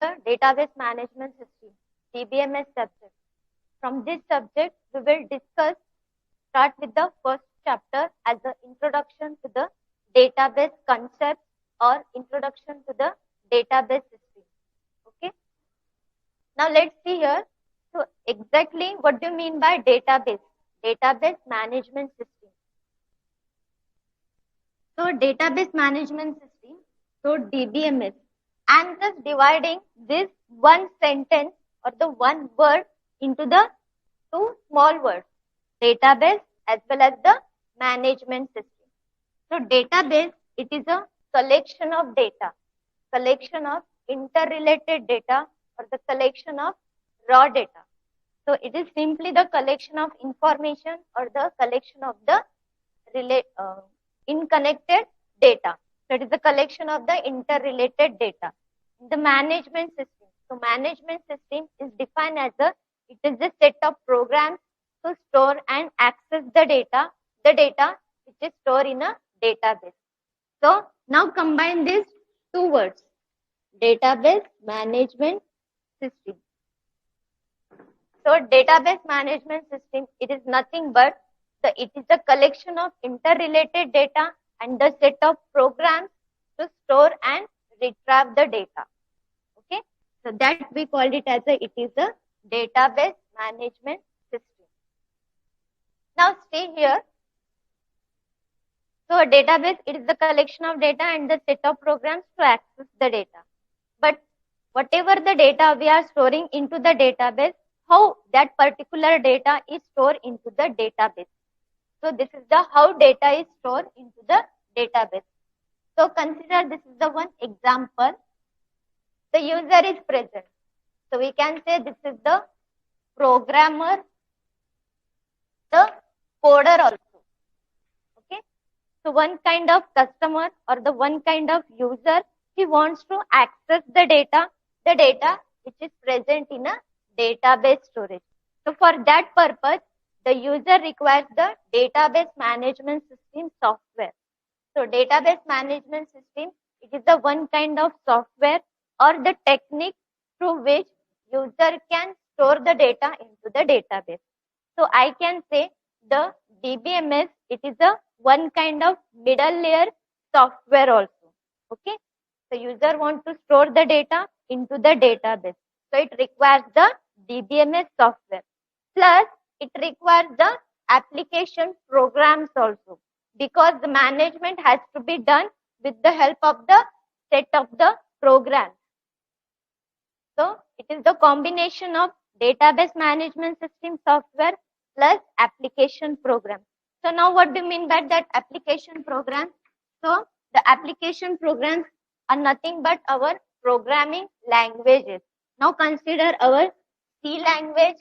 the database management system, DBMS subject. From this subject, we will start with the first chapter as the introduction to the database concept or introduction to the database system. Okay. Now let's see here. So exactly what do you mean by database? Database management system. So database management system, so DBMS. I'm just dividing this one sentence or the one word into the two small words, database as well as the management system. So database, it is a collection of data, collection of interrelated data or the collection of raw data. So it is simply the collection of information or the collection of the unconnected data. So it is the collection of the interrelated data. The management system. So management system is defined as it is a set of programs to store and access the data which is stored in a database. So now combine these two words, database management system. So database management system, it is nothing but it is a collection of interrelated data and the set of programs to store and retrieve the data. Okay, so that we called it as it is a database management system. Now stay here. So a database, it is the collection of data and the set of programs to access the data. But whatever the data we are storing into the database, how that particular data is stored into the database. So this is the how data is stored into the database. So consider this is the one example. The user is present. So we can say this is the programmer, the coder also. Okay. So one kind of customer or the one kind of user, he wants to access the data which is present in a database storage. So for that purpose, the user requires the database management system software. So database management system, it is the one kind of software or the technique through which user can store the data into the database. So I can say the DBMS, it is a one kind of middle layer software also. Okay. The user wants to store the data into the database. So it requires the DBMS software. Plus it requires the application programs also, because the management has to be done with the help of the set of the programs. So it is the combination of database management system software plus application program. So now what do you mean by that application program? So the application programs are nothing but our programming languages. Now consider our C language,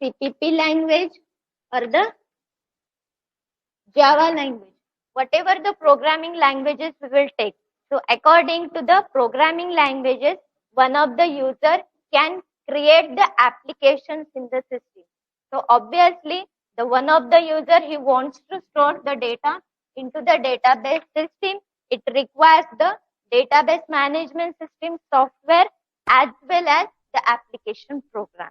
CPP language or the Java language. Whatever the programming languages we will take. So according to the programming languages, one of the user can create the applications in the system. So obviously, the one of the user, he wants to store the data into the database system. It requires the database management system software as well as the application program.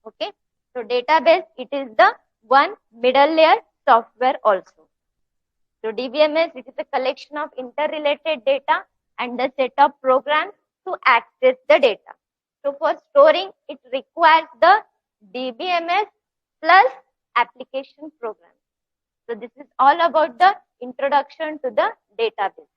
Okay. So database, it is the one middle layer software also. So DBMS, it is a collection of interrelated data and the set of programs to access the data. So for storing, it requires the DBMS plus application program. So this is all about the introduction to the database.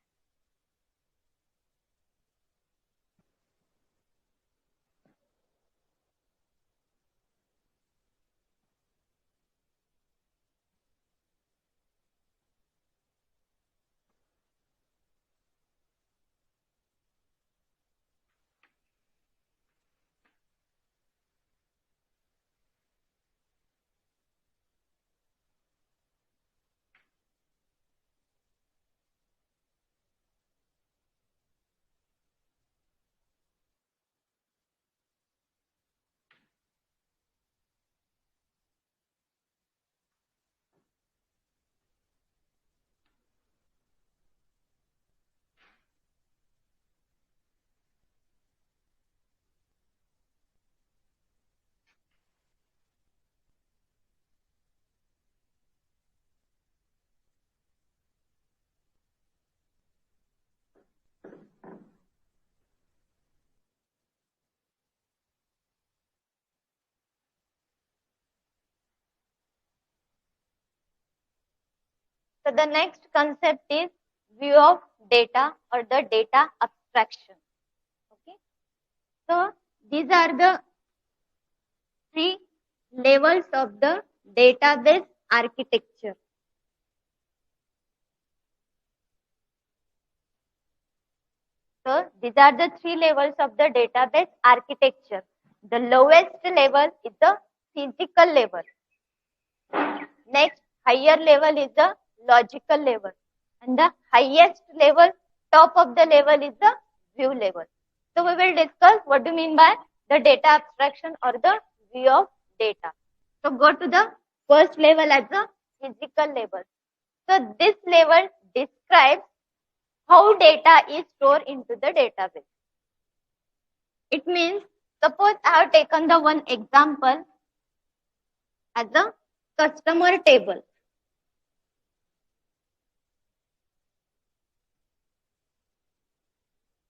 So the next concept is view of data or the data abstraction. Okay. So these are the three levels of the database architecture. So these are the three levels of the database architecture. The lowest level is the physical level. Next, higher level is the logical level. And the highest level, top of the level is the view level. So we will discuss what do you mean by the data abstraction or the view of data. So go to the first level as the physical level. So this level describes how data is stored into the database. It means, suppose I have taken the one example as a customer table.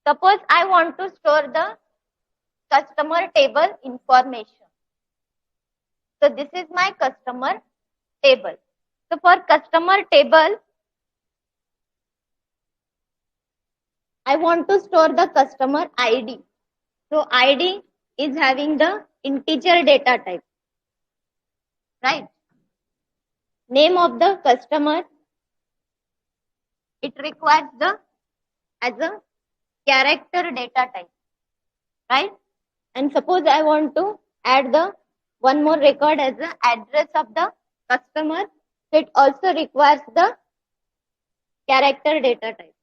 Suppose I want to store the customer table information. So this is my customer table. So for customer table, I want to store the customer ID. So ID is having the integer data type, right? Name of the customer, it requires the as a character data type, right? And suppose I want to add the one more record as the address of the customer, so it also requires the character data type.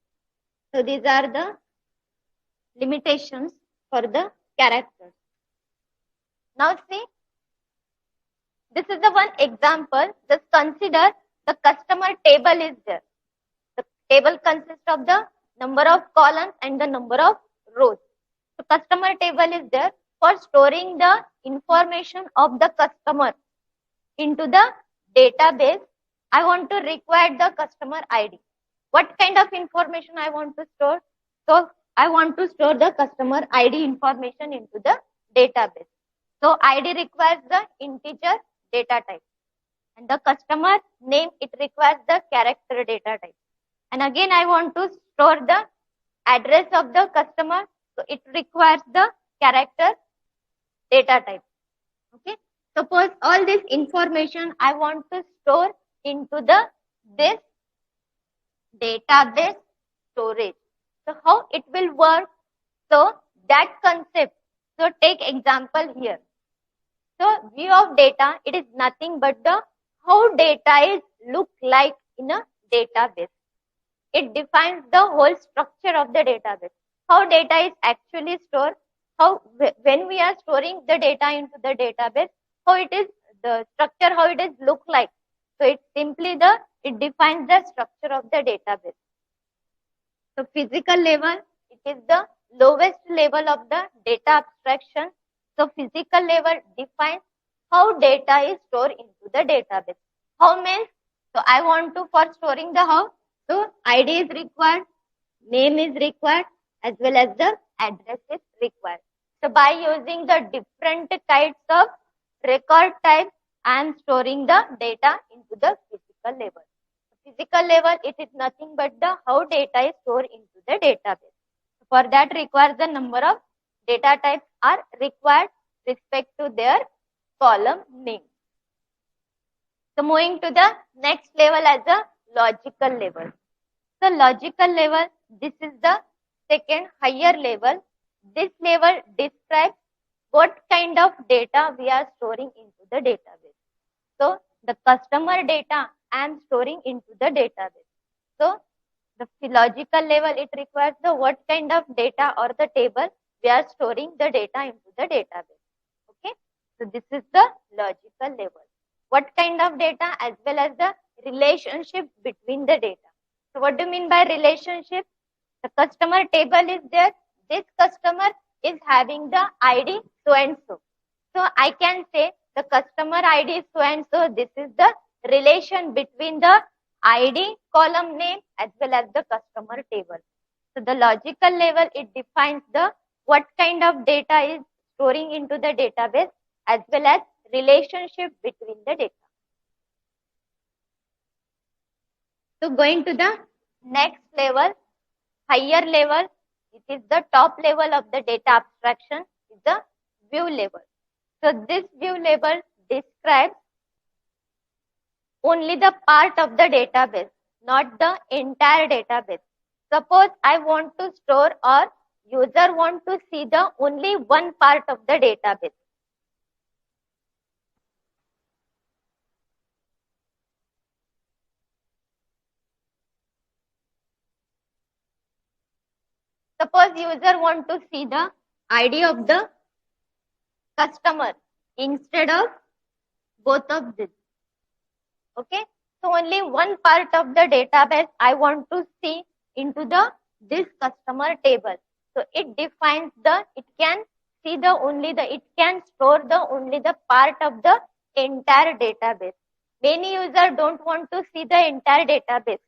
So these are the limitations for the characters. Now see, this is the one example. Just consider the customer table is there. The table consists of the number of columns and the number of rows. So customer table is there. For storing the information of the customer into the database, I want to require the customer ID. What kind of information I want to store? So I want to store the customer ID information into the database. So ID requires the integer data type. And the customer name, it requires the character data type. And again, I want to store the address of the customer. So it requires the character data type. Okay. Suppose all this information I want to store into this database storage. So how it will work? So that concept. So take example here. So view of data, it is nothing but the how data is look like in a database. It defines the whole structure of the database. How data is actually stored, how when we are storing the data into the database, how it is the structure, how it is look like. So it's simply it defines the structure of the database. So physical level, it is the lowest level of the data abstraction. So physical level defines how data is stored into the database. How means, so I want to for storing the how. So ID is required, name is required, as well as the address is required. So by using the different types of record types, I am storing the data into the physical level. Physical level, it is nothing but the how data is stored into the database. For that requires the number of data types are required respect to their column name. So moving to the next level as a logical level. So logical level, this is the second higher level. This level describes what kind of data we are storing into the database. So the customer data I am storing into the database. So the logical level, it requires the what kind of data or the table we are storing the data into the database. Okay. So this is the logical level. What kind of data as well as the relationship between the data. So what do you mean by relationship? The customer table is there. This customer is having the ID so and so. So I can say the customer ID is so and so. This is the relation between the ID column name as well as the customer table. So the logical level, it defines the what kind of data is storing into the database as well as relationship between the data. So going to the next level, higher level, it is the top level of the data abstraction, is the view level. So this view level describes only the part of the database, not the entire database. Suppose I want to store or user want to see the only one part of the database. Suppose user want to see the ID of the customer instead of both of this. Okay, so only one part of the database I want to see into the this customer table. So it defines the, it can see the only the, it can store the only the part of the entire database. Many users don't want to see the entire database.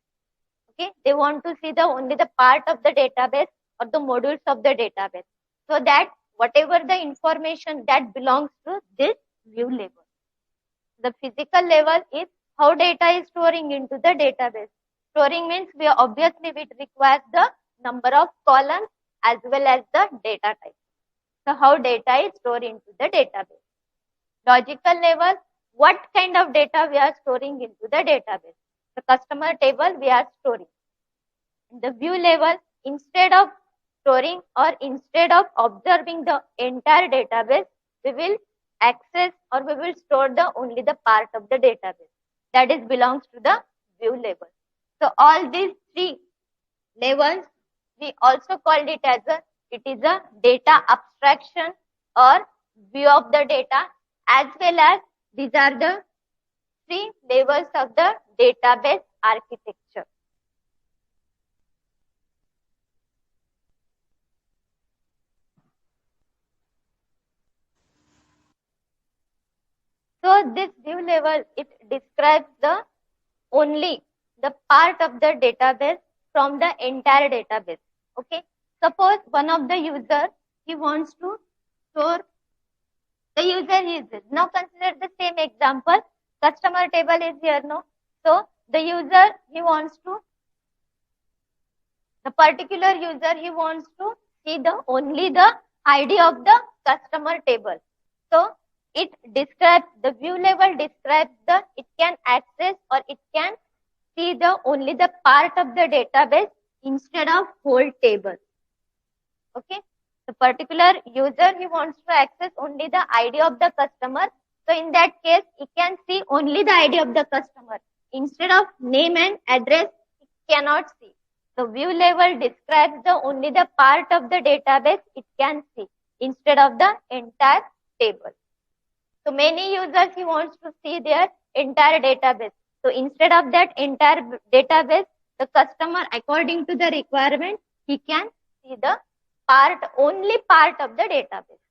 Okay, they want to see the only the part of the database or the modules of the database. So that whatever the information that belongs to this view level. The physical level is how data is storing into the database. Storing means we obviously it requires the number of columns as well as the data type. So how data is stored into the database. Logical level, what kind of data we are storing into the database. The customer table we are storing. The view level, instead of storing or instead of observing the entire database, we will access or we will store the only the part of the database that is belongs to the view level. So all these three levels we also called it as a, it is a data abstraction or view of the data, as well as these are the three levels of the database architecture. So this view level, it describes the only the part of the database from the entire database. Okay. Suppose one of the user, he wants to store, the user is this. Now consider the same example. Customer table is here now. So the user, he wants to, the particular user, he wants to see the only the ID of the customer table. So it describes, the view level describes the, it can access or it can see the only the part of the database instead of whole table. Okay, the particular user, he wants to access only the ID of the customer. So in that case, he can see only the ID of the customer instead of name and address. He cannot see. The view level describes the only the part of the database it can see instead of the entire table. So many users, he wants to see their entire database. So instead of that entire database, the customer, according to the requirement, he can see the part, only part of the database.